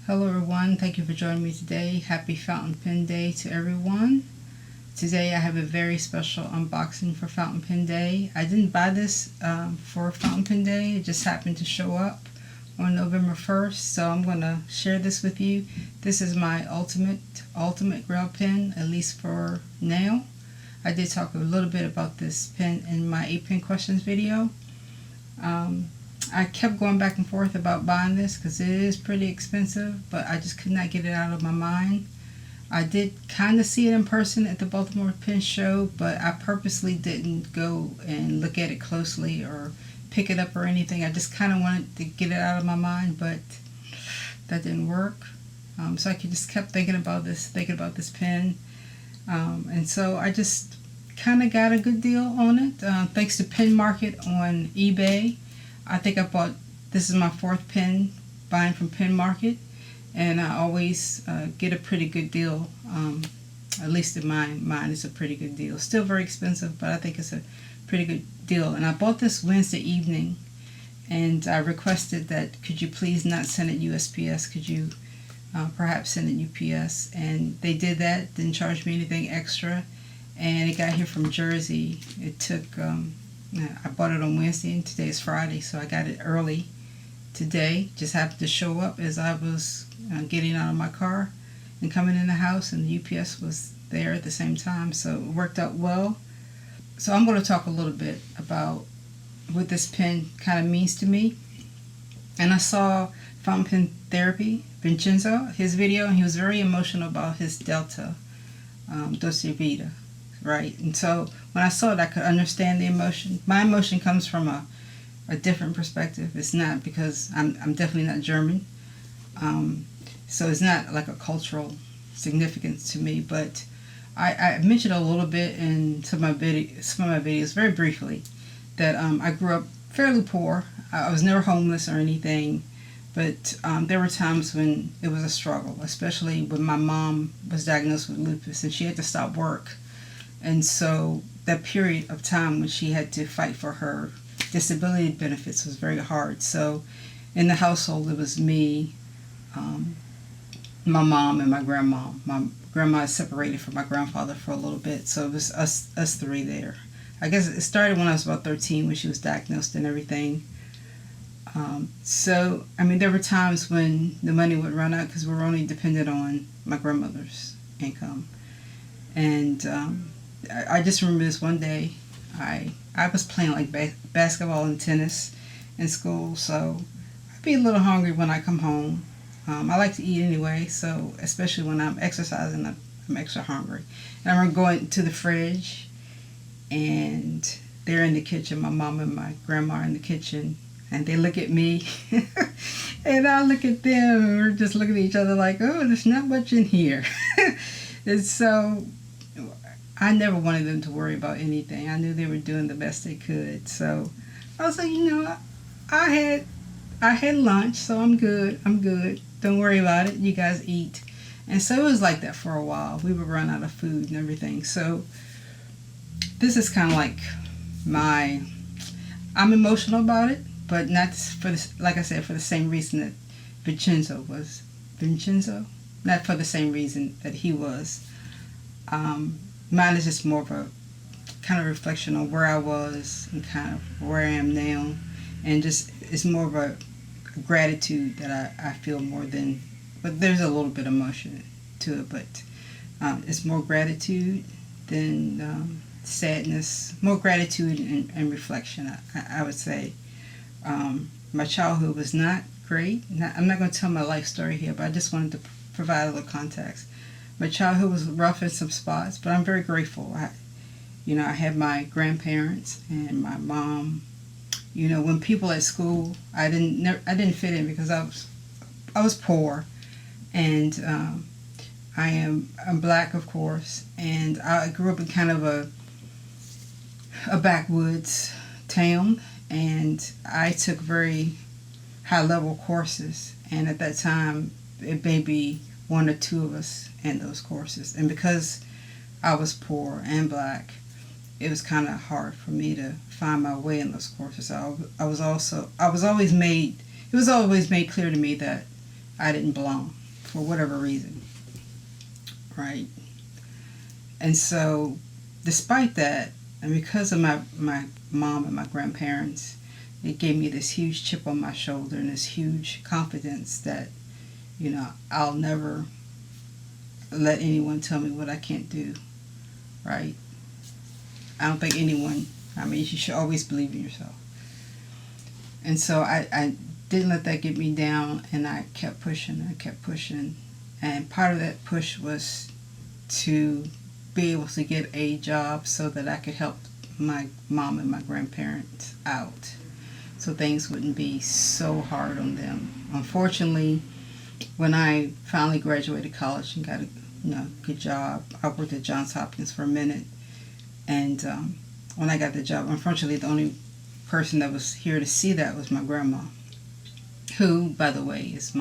Hello everyone, thank you for joining me today. Happy Fountain Pen Day to everyone. Today I have a very special unboxing for Fountain Pen Day. I didn't buy this for Fountain Pen Day, it just happened to show up on November 1st, so I'm going to share this with you. This is my ultimate Grail pen, at least for now. I did talk a little bit about this pen in my 8-pen questions video. I kept going back and forth about buying this because it is pretty expensive, but I just could not get it out of my mind. I did kind of see it in person at the Baltimore Pen Show, but I purposely didn't go and look at it closely or pick it up or anything. I just kind of wanted to get it out of my mind, but that didn't work. So I just kept thinking about this pen. And so I just kind of got a good deal on it, thanks to Pen Market on eBay. I think this is my 4th pen buying from Pen Market, and I always get a pretty good deal. At least in mine is a pretty good deal. Still very expensive, but I think it's a pretty good deal. And I bought this Wednesday evening, and I requested that could you please not send it USPS, could you perhaps send it UPS, and they did that, didn't charge me anything extra, and it got here from Jersey. It took I bought it on Wednesday and today is Friday, so I got it early today. Just happened to show up as I was getting out of my car and coming in the house, and the UPS was there at the same time, so it worked out well. So I'm going to talk a little bit about what this pen kind of means to me. And I saw Fountain Pen Therapy, Vincenzo, his video, and he was very emotional about his Delta Dolce Vita. Right, and so when I saw it, I could understand the emotion. My emotion comes from a different perspective. It's not because I'm definitely not German, so it's not like a cultural significance to me. But I mentioned a little bit in some of my videos, very briefly, that I grew up fairly poor. I was never homeless or anything, but there were times when it was a struggle, especially when my mom was diagnosed with lupus and she had to stop work. And so that period of time when she had to fight for her disability benefits was very hard. So in the household, it was me, my mom, and my grandma. My grandma is separated from my grandfather for a little bit, so it was us three there. I guess it started when I was about 13 when she was diagnosed and everything. So, I mean, there were times when the money would run out because we were only dependent on my grandmother's income. And I just remember this one day, I was playing like basketball and tennis in school, so I'd be a little hungry when I come home. I like to eat anyway, so especially when I'm exercising, I'm extra hungry. And I remember going to the fridge, and they're in the kitchen, my mom and my grandma are in the kitchen, and they look at me, and I look at them, and we're just looking at each other like, oh, there's not much in here. And so I never wanted them to worry about anything. I knew they were doing the best they could. So I was like, I had lunch, so I'm good. Don't worry about it. You guys eat. And so it was like that for a while. We would run out of food and everything. So this is kind of like I'm emotional about it, but not for like I said, for the same reason that Vincenzo was. Not for the same reason that he was. Mine is just more of a kind of reflection on where I was and kind of where I am now, and just it's more of a gratitude that I feel more than, but there's a little bit of emotion to it, but it's more gratitude than sadness, more gratitude and reflection, I would say. My childhood was not great. I'm not going to tell my life story here, but I just wanted to provide a little context. My childhood was rough in some spots, but I'm very grateful. I had my grandparents and my mom. When people at school, I didn't fit in because I was poor, and I'm black, of course, and I grew up in kind of a backwoods town, and I took very high level courses, and at that time it may be one or two of us in those courses. And because I was poor and black, it was kind of hard for me to find my way in those courses. It was always made clear to me that I didn't belong. for whatever reason, right? And so, despite that, and because of my mom and my grandparents, it gave me this huge chip on my shoulder and this huge confidence that, you know, I'll never let anyone tell me what I can't do, right? I don't think anyone, I mean, you should always believe in yourself. And so I didn't let that get me down, and I kept pushing and kept pushing. And part of that push was to be able to get a job so that I could help my mom and my grandparents out, so things wouldn't be so hard on them. Unfortunately, when I finally graduated college and got a good job, I worked at Johns Hopkins for a minute, and when I got the job, unfortunately, the only person that was here to see that was my grandma, who, by the way, is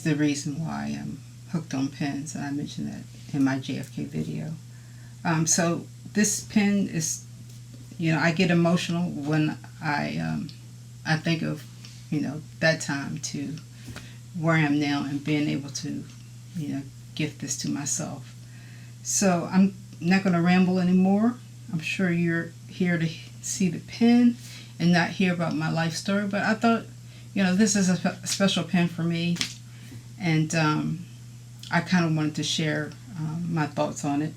the reason why I'm hooked on pens, and I mentioned that in my JFK video. So this pen is, I get emotional when I think of, that time to where I am now and being able to, gift this to myself. So I'm not going to ramble anymore. I'm sure you're here to see the pen and not hear about my life story, but I thought, this is a special pen for me, and I kind of wanted to share my thoughts on it.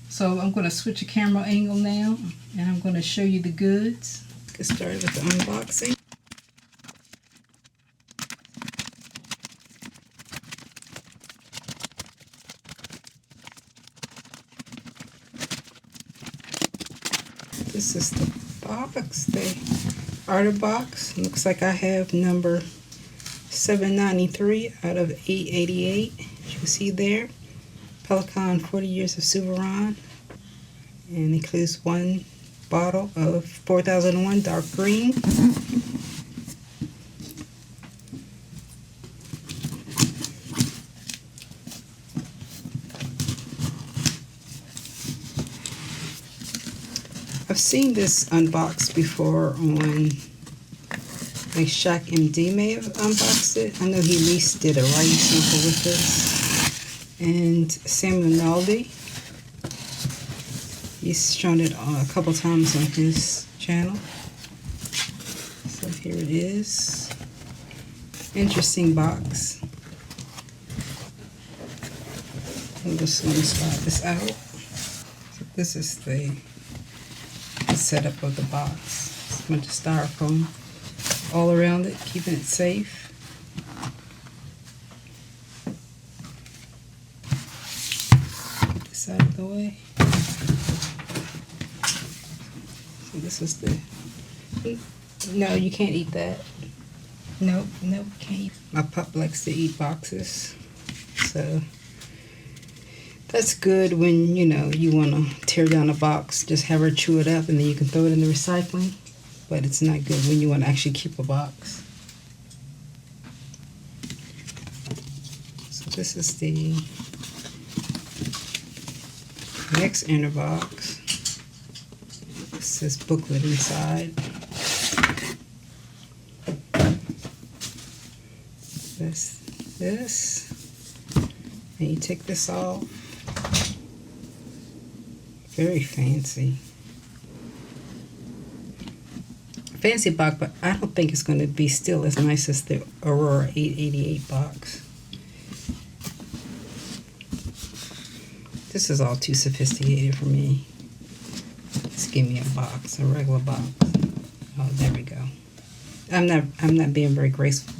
So I'm going to switch the camera angle now, and I'm going to show you the goods. Get started with the unboxing. This is the box, the outer box. Looks like I have number 793 out of 888. As you can see there, Pelican 40 Years of Suberon, and includes one bottle of 4001 dark green. I've seen this unboxed before on, like, Shaq MD may have unboxed it. I know he at least did a writing sample with this. And Samuel Naldi, he's shown it a couple times on his channel. So here it is. Interesting box. I'm just going to slide this out. So this is the setup of the box. It's a bunch of styrofoam all around it, keeping it safe. Get this out of the way. So this is the... No, you can't eat that. Nope, can't. My pup likes to eat boxes, so that's good when, you want to tear down a box. Just have her chew it up and then you can throw it in the recycling. But it's not good when you want to actually keep a box. So this is the next inner box. This is booklet inside. This. And you take this off. Very fancy. Fancy box, but I don't think it's going to be still as nice as the Aurora 888 box. This is all too sophisticated for me. Just give me a box, a regular box. Oh, there we go. I'm not being very graceful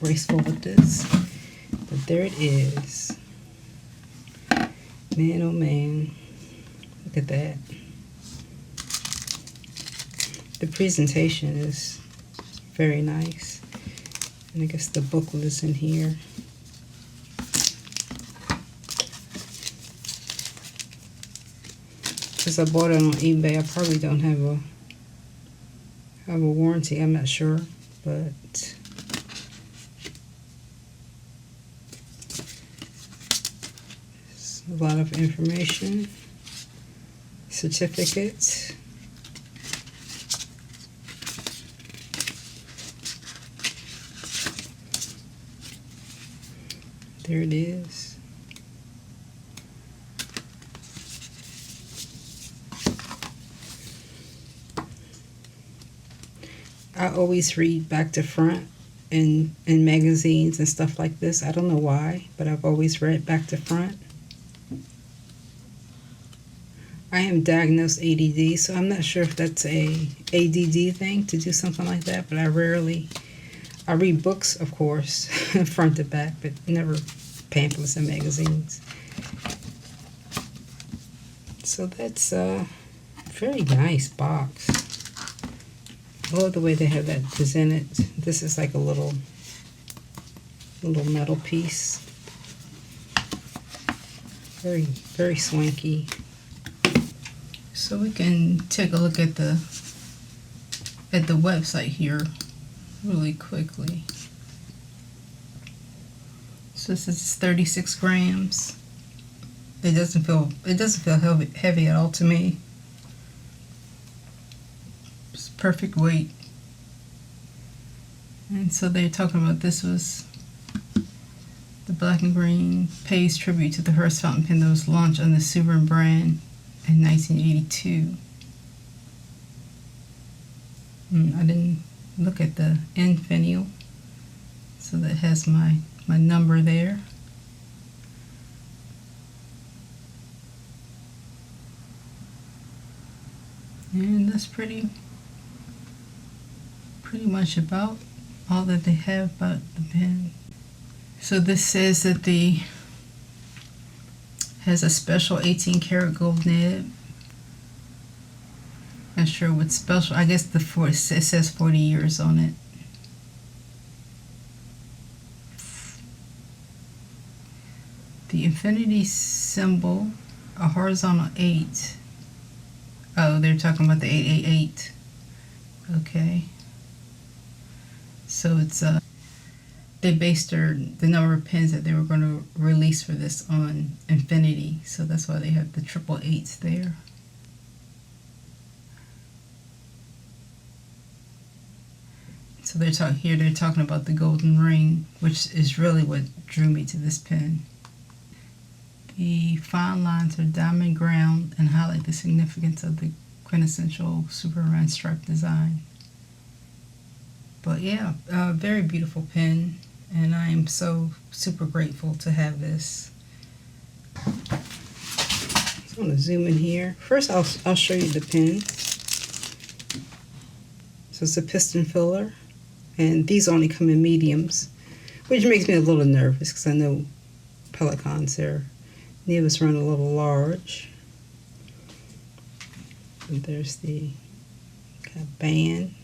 with this, but there it is. Man, oh man. Look at that. The presentation is very nice. And I guess the booklet is in here. Because I bought it on eBay, I probably don't have a warranty, I'm not sure, but it's a lot of information. Certificates. There it is. I always read back to front in magazines and stuff like this. I don't know why, but I've always read back to front. I am diagnosed ADD, so I'm not sure if that's a ADD thing to do something like that, but I read books, of course, front to back, but never pamphlets and magazines. So that's a very nice box. I love the way they have that presented. This is like a little metal piece. Very, very swanky. So we can take a look at the website here really quickly. So this is 36 grams. It doesn't feel heavy at all to me. It's perfect weight. And so they're talking about this was the black and green pays tribute to the Hearst fountain pen that was launched on the Subaru brand in 1982. I didn't look at the end finial, so that has my number there. And that's pretty much about all that they have about the pen. So this says that the has a special 18 karat gold nib. Not sure what's special. I guess it says 40 years on it. The infinity symbol, a horizontal 8. Oh, they're talking about the 888. Okay. So it's they based the number of pens that they were going to release for this on infinity. So that's why they have the 888s there. So they're talking about the golden ring, which is really what drew me to this pen. The fine lines are diamond ground and highlight the significance of the quintessential Superman stripe design. But yeah, a very beautiful pen, and I am so super grateful to have this. So I'm going to zoom in here. First I'll show you the pen. So it's a piston filler, and these only come in mediums, which makes me a little nervous because I know Pelicans, their nibs run a little large. And there's the kind of band.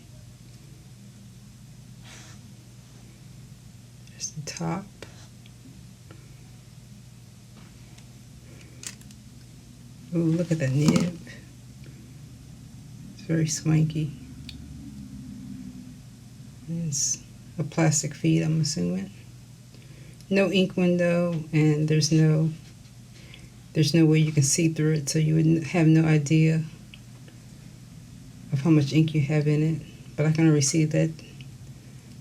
There's the top. Ooh, look at that nib. It's very swanky. It's a plastic feed, I'm assuming. No ink window, and there's no way you can see through it, so you would have no idea of how much ink you have in it. But I can already see that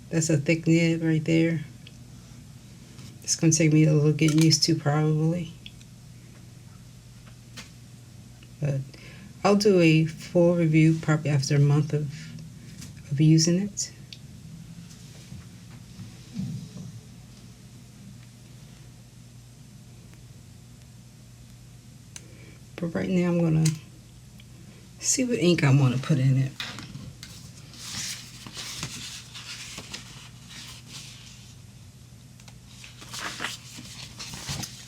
that's a thick nib right there. It's going to take me a little getting used to, probably. But I'll do a full review probably after a month of using it. But right now I'm going to see what ink I want to put in it.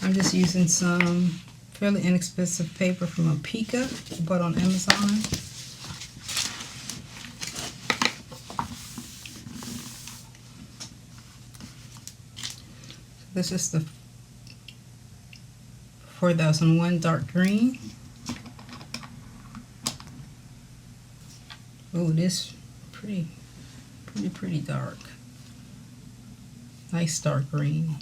I'm just using some fairly inexpensive paper from Opeka, bought on Amazon. This is the 4001 dark green. Oh, it is pretty dark. Nice dark green.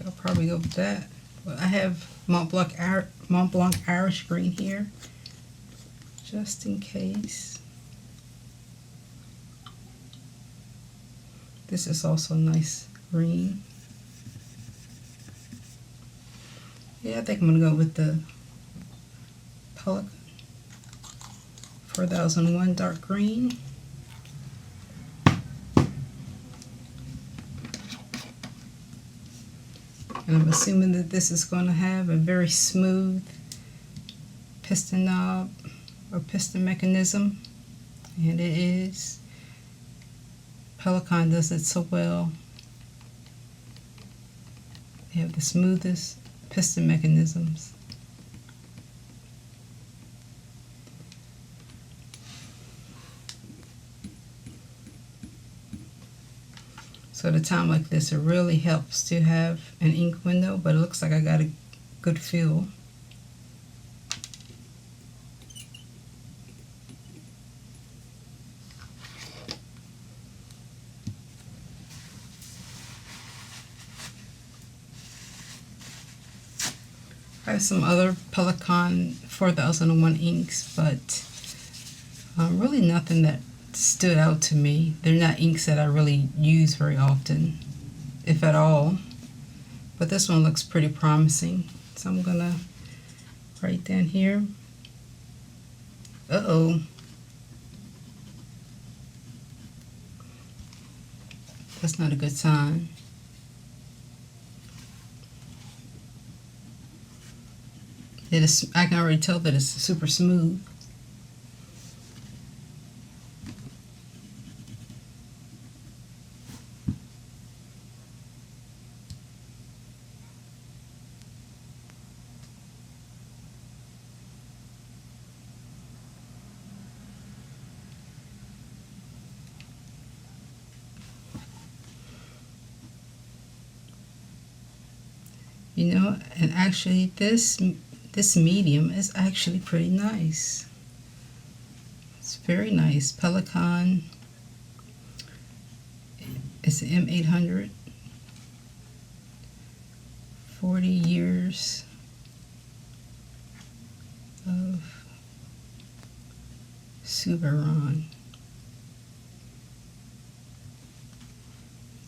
I'll probably go with that. But I have Mont Blanc Irish green here, just in case. This is also a nice green. Yeah, I think I'm going to go with the Pelican 4001 dark green. And I'm assuming that this is going to have a very smooth piston knob or piston mechanism, and it is. Pelican does it so well. They have the smoothest piston mechanisms. So at a time like this, it really helps to have an ink window, but it looks like I got a good feel. I have some other Pelican 4001 inks, but really nothing that stood out to me. They're not inks that I really use very often, if at all. But this one looks pretty promising. So I'm gonna write down here. Uh-oh. That's not a good sign. It is, I can already tell that it's super smooth. You know, and actually this medium is actually pretty nice. It's very nice. Pelican. It's an M800. 40 years of Suberon.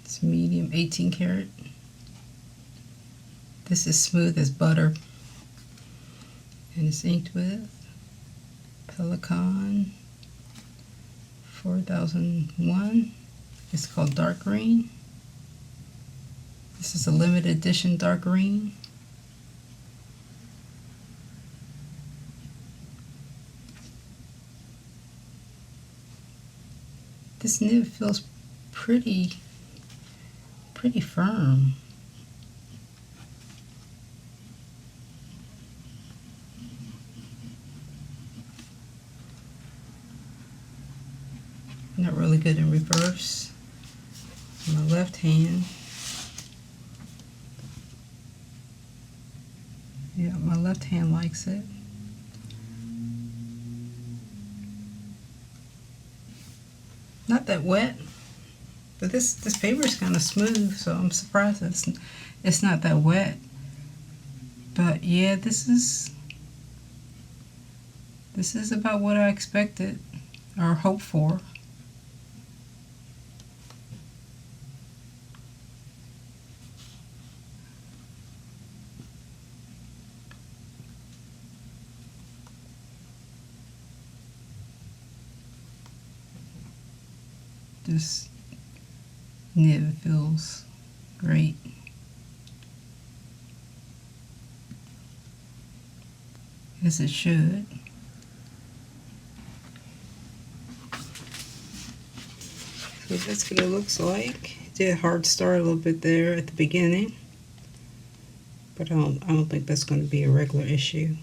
It's medium, 18 karat. This is smooth as butter, and it's inked with Pelican 4001. It's called dark green. This is a limited edition dark green. This nib feels pretty firm. Not really good in reverse. On my left hand. Yeah, my left hand likes it. Not that wet, but this paper is kind of smooth, so I'm surprised it's not that wet. But yeah, this is about what I expected or hoped for. This nib feels great. As it should. So that's what it looks like. It did hard start a little bit there at the beginning, but I don't think that's going to be a regular issue.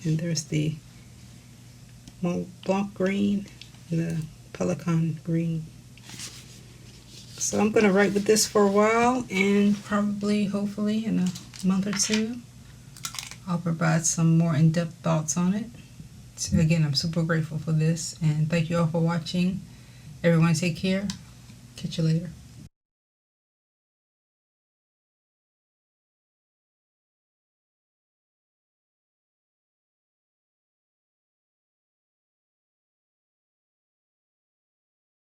And there's the Mont Blanc green and the Pelican green. So I'm going to write with this for a while, and probably, hopefully, in a month or two, I'll provide some more in-depth thoughts on it. So again, I'm super grateful for this, and thank you all for watching. Everyone take care. Catch you later.